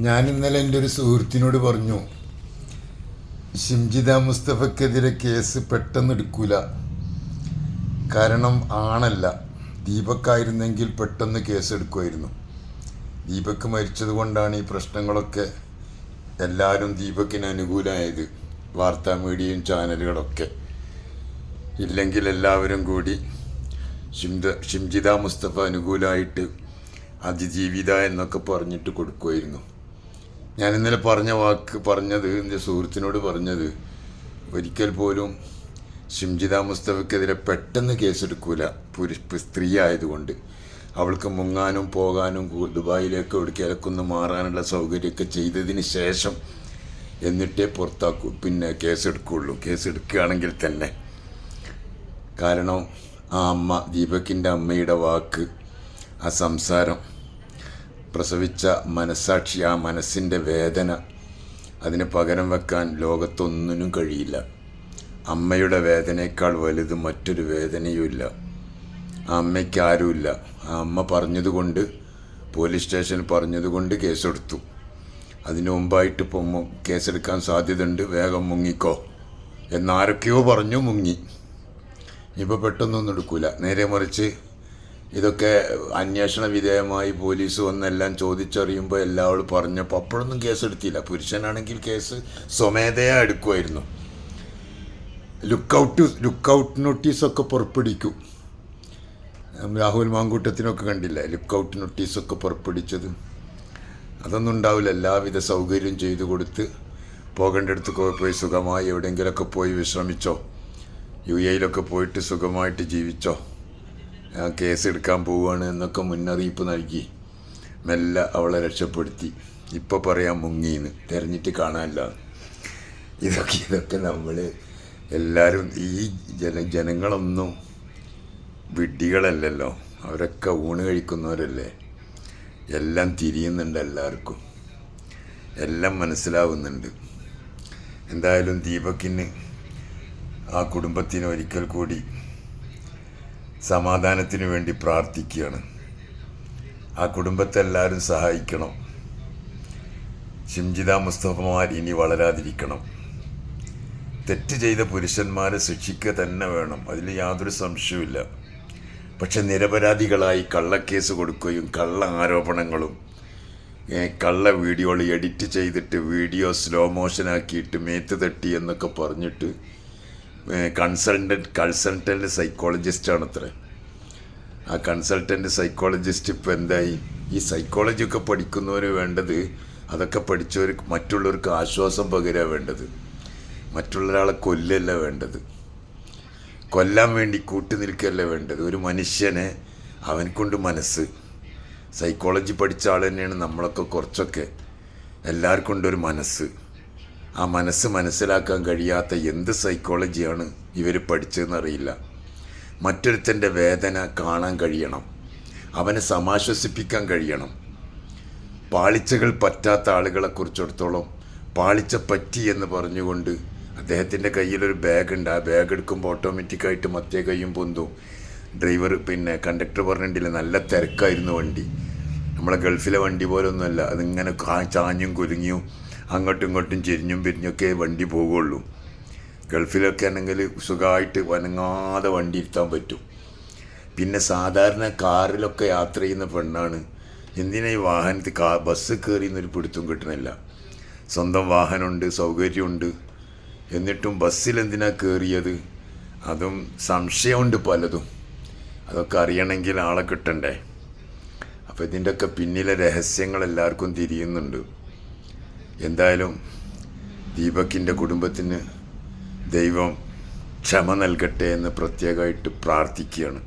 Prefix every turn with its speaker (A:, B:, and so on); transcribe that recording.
A: ഞാൻ ഇന്നലെ എൻ്റെ ഒരു സുഹൃത്തിനോട് പറഞ്ഞു, ഷിംജിത മുസ്തഫയ്ക്കെതിരെ കേസ് പെട്ടെന്ന് എടുക്കൂല. കാരണം ആണല്ല. ദീപക്കായിരുന്നെങ്കിൽ പെട്ടെന്ന് കേസ് എടുക്കുമായിരുന്നു. ദീപക്ക് മരിച്ചത് കൊണ്ടാണ് ഈ പ്രശ്നങ്ങളൊക്കെ എല്ലാവരും ദീപക്കിന് അനുകൂലമായത്, വാർത്താ മീഡിയയും ചാനലുകളൊക്കെ. ഇല്ലെങ്കിൽ എല്ലാവരും കൂടി ഷിംജിത മുസ്തഫ അനുകൂലമായിട്ട് അതിജീവിത എന്നൊക്കെ പറഞ്ഞിട്ട് കൊടുക്കുമായിരുന്നു. ഞാൻ ഇന്നലെ പറഞ്ഞത് എൻ്റെ സുഹൃത്തിനോട് പറഞ്ഞത്, ഒരിക്കൽ പോലും ഷിംജിത മുസ്തഫയ്ക്കെതിരെ പെട്ടെന്ന് കേസെടുക്കൂല. സ്ത്രീ ആയതുകൊണ്ട് അവൾക്ക് മുങ്ങാനും പോകാനും ദുബായിലേക്ക് എവിടേക്കൊന്ന് മാറാനുള്ള സൗകര്യമൊക്കെ ചെയ്തതിന് ശേഷം എന്നിട്ടേ കേസെടുക്കുകയുള്ളൂ. കേസെടുക്കുകയാണെങ്കിൽ തന്നെ. കാരണം ആ അമ്മ, ദീപക്കിൻ്റെ അമ്മയുടെ വാക്ക്, ആ സംസാരം, പ്രസവിച്ച മനസ്സാക്ഷി, ആ മനസ്സിൻ്റെ വേദന, അതിന് പകരം വെക്കാൻ ലോകത്തൊന്നിനും കഴിയില്ല. അമ്മയുടെ വേദനയേക്കാൾ വലുത് മറ്റൊരു വേദനയുമില്ല. ആ അമ്മയ്ക്ക് ആരുമില്ല. ആ അമ്മ പറഞ്ഞതുകൊണ്ട്, പോലീസ് സ്റ്റേഷനിൽ പറഞ്ഞതുകൊണ്ട് കേസെടുത്തു. അതിനു മുമ്പായിട്ട് കേസെടുക്കാൻ സാധ്യതയുണ്ട്, വേഗം മുങ്ങിക്കോ എന്നാരൊക്കെയോ പറഞ്ഞു, മുങ്ങി. ഇപ്പോൾ പെട്ടെന്നൊന്നും എടുക്കൂല. നേരെ മറിച്ച് ഇതൊക്കെ അന്വേഷണ വിധേയമായി പോലീസ് വന്നെല്ലാം ചോദിച്ചറിയുമ്പോൾ എല്ലാവരും പറഞ്ഞപ്പോൾ അപ്പോഴൊന്നും കേസെടുത്തില്ല. പുരുഷനാണെങ്കിൽ കേസ് സ്വമേധയാ എടുക്കുമായിരുന്നു. ലുക്കൗട്ട് നോട്ടീസൊക്കെ പുറപ്പെടുവിക്കും. രാഹുൽ മാങ്കൂട്ടത്തിനൊക്കെ കണ്ടില്ല ലുക്കൗട്ട് നോട്ടീസൊക്കെ പുറപ്പെടുവിച്ചത്. അതൊന്നും ഉണ്ടാവില്ല. എല്ലാവിധ സൗകര്യം ചെയ്തു കൊടുത്ത് പോകേണ്ടടുത്തൊക്കെ പോയി സുഖമായി എവിടെയെങ്കിലുമൊക്കെ പോയി വിശ്രമിച്ചോ, UAE പോയിട്ട് സുഖമായിട്ട് ജീവിച്ചോ, കേസെടുക്കാൻ പോവുകയാണ് എന്നൊക്കെ മുന്നറിയിപ്പ് നൽകി മെല്ലെ അവളെ രക്ഷപ്പെടുത്തി. ഇപ്പോൾ പറയാം മുങ്ങിന്ന്, തിരഞ്ഞിട്ട് കാണാനില്ല. ഇതൊക്കെ നമ്മൾ എല്ലാവരും, ഈ ജനങ്ങളൊന്നും വിഡ്ഢികളല്ലല്ലോ, അവരൊക്കെ ഊണ് കഴിക്കുന്നവരല്ലേ. എല്ലാം തിരിയുന്നുണ്ട്, എല്ലാവർക്കും എല്ലാം മനസ്സിലാവുന്നുണ്ട്. എന്തായാലും ദീപക്കിന്, ആ കുടുംബത്തിന് ഒരിക്കൽ കൂടി സമാധാനത്തിന് വേണ്ടി പ്രാർത്ഥിക്കുകയാണ്. ആ കുടുംബത്തെ എല്ലാവരും സഹായിക്കണം. ഷിംജിത മുസ്തഫമാർ ഇനി വളരാതിരിക്കണം. തെറ്റ് ചെയ്ത പുരുഷന്മാരെ ശിക്ഷിക്കുക തന്നെ വേണം, അതിൽ യാതൊരു സംശയവുമില്ല. പക്ഷെ നിരപരാധികളായി കള്ളക്കേസ് കൊടുക്കുകയും കള്ള ആരോപണങ്ങളും കള്ള വീഡിയോകൾ എഡിറ്റ് ചെയ്തിട്ട് വീഡിയോ സ്ലോ മോഷനാക്കിയിട്ട് മേത്ത് തട്ടി എന്നൊക്കെ പറഞ്ഞിട്ട് കൺസൾട്ടൻ്റ് സൈക്കോളജിസ്റ്റാണത്രേ. ആ കൺസൾട്ടൻ്റ് സൈക്കോളജിസ്റ്റ് ഇപ്പോൾ എന്തായി? ഈ സൈക്കോളജിയൊക്കെ പഠിക്കുന്നവർ വേണ്ടത്, അതൊക്കെ പഠിച്ചവർക്ക് മറ്റുള്ളവർക്ക് ആശ്വാസം പകരുക വേണ്ടത്, മറ്റുള്ളൊരാളെ കൊല്ലല്ല വേണ്ടത്, കൊല്ലാൻ വേണ്ടി കൂട്ടുനിൽക്കല്ല വേണ്ടത്. ഒരു മനുഷ്യനെ അവൻകൊണ്ട് മനസ്സ്, സൈക്കോളജി പഠിച്ച ആൾ തന്നെയാണ് നമ്മളൊക്കെ, കുറച്ചൊക്കെ എല്ലാവർക്കും ഉണ്ടൊരു മനസ്സ്. ആ മനസ്സ് മനസ്സിലാക്കാൻ കഴിയാത്ത എന്ത് സൈക്കോളജിയാണ് ഇവർ പഠിച്ചതെന്നറിയില്ല. മറ്റൊരുത്തൻ്റെ വേദന കാണാൻ കഴിയണം, അവനെ സമാശ്വസിപ്പിക്കാൻ കഴിയണം. പാളിച്ചകൾ പറ്റാത്ത ആളുകളെക്കുറിച്ചിടത്തോളം പാളിച്ച പറ്റി എന്ന് പറഞ്ഞുകൊണ്ട് അദ്ദേഹത്തിൻ്റെ കയ്യിലൊരു ബാഗുണ്ട്. ആ ബാഗ് എടുക്കുമ്പോൾ ഓട്ടോമാറ്റിക്കായിട്ട് മറ്റേ കയ്യും പൊന്തും. ഡ്രൈവർ കണ്ടക്ടർ പറഞ്ഞിട്ടില്ല, നല്ല തിരക്കായിരുന്നു വണ്ടി. നമ്മളെ ഗൾഫിലെ വണ്ടി പോലൊന്നുമല്ല, അതിങ്ങനെ ചാഞ്ഞും കുലുങ്ങിയും അങ്ങോട്ടും ഇങ്ങോട്ടും ചെരിഞ്ഞും പിരിഞ്ഞൊക്കെ വണ്ടി പോകുള്ളൂ. ഗൾഫിലൊക്കെ ആണെങ്കിൽ സുഖമായിട്ട് വനങ്ങാതെ വണ്ടി ഇരുത്താൻ പറ്റും. പിന്നെ സാധാരണ കാറിലൊക്കെ യാത്ര ചെയ്യുന്ന പെണ്ണാണ് എന്തിനാ ഈ വാഹനത്തിൽ ബസ് കയറി എന്നൊരു പിടുത്തം കിട്ടണില്ല. സ്വന്തം വാഹനമുണ്ട്, സൗകര്യമുണ്ട്, എന്നിട്ടും ബസ്സിൽ എന്തിനാ കയറിയത്? അതും സംശയമുണ്ട് പലതും. അതൊക്കെ അറിയണമെങ്കിൽ ആളെ കിട്ടണ്ടേ. അപ്പോൾ ഇതിൻ്റെയൊക്കെ പിന്നിലെ രഹസ്യങ്ങൾ എല്ലാവർക്കും തിരിയുന്നുണ്ട്. എന്തായാലും ദീപക്കിൻ്റെ കുടുംബത്തിന് ദൈവം ക്ഷമ നൽകട്ടെ എന്ന് പ്രത്യേകമായിട്ട് പ്രാർത്ഥിക്കുകയാണ്.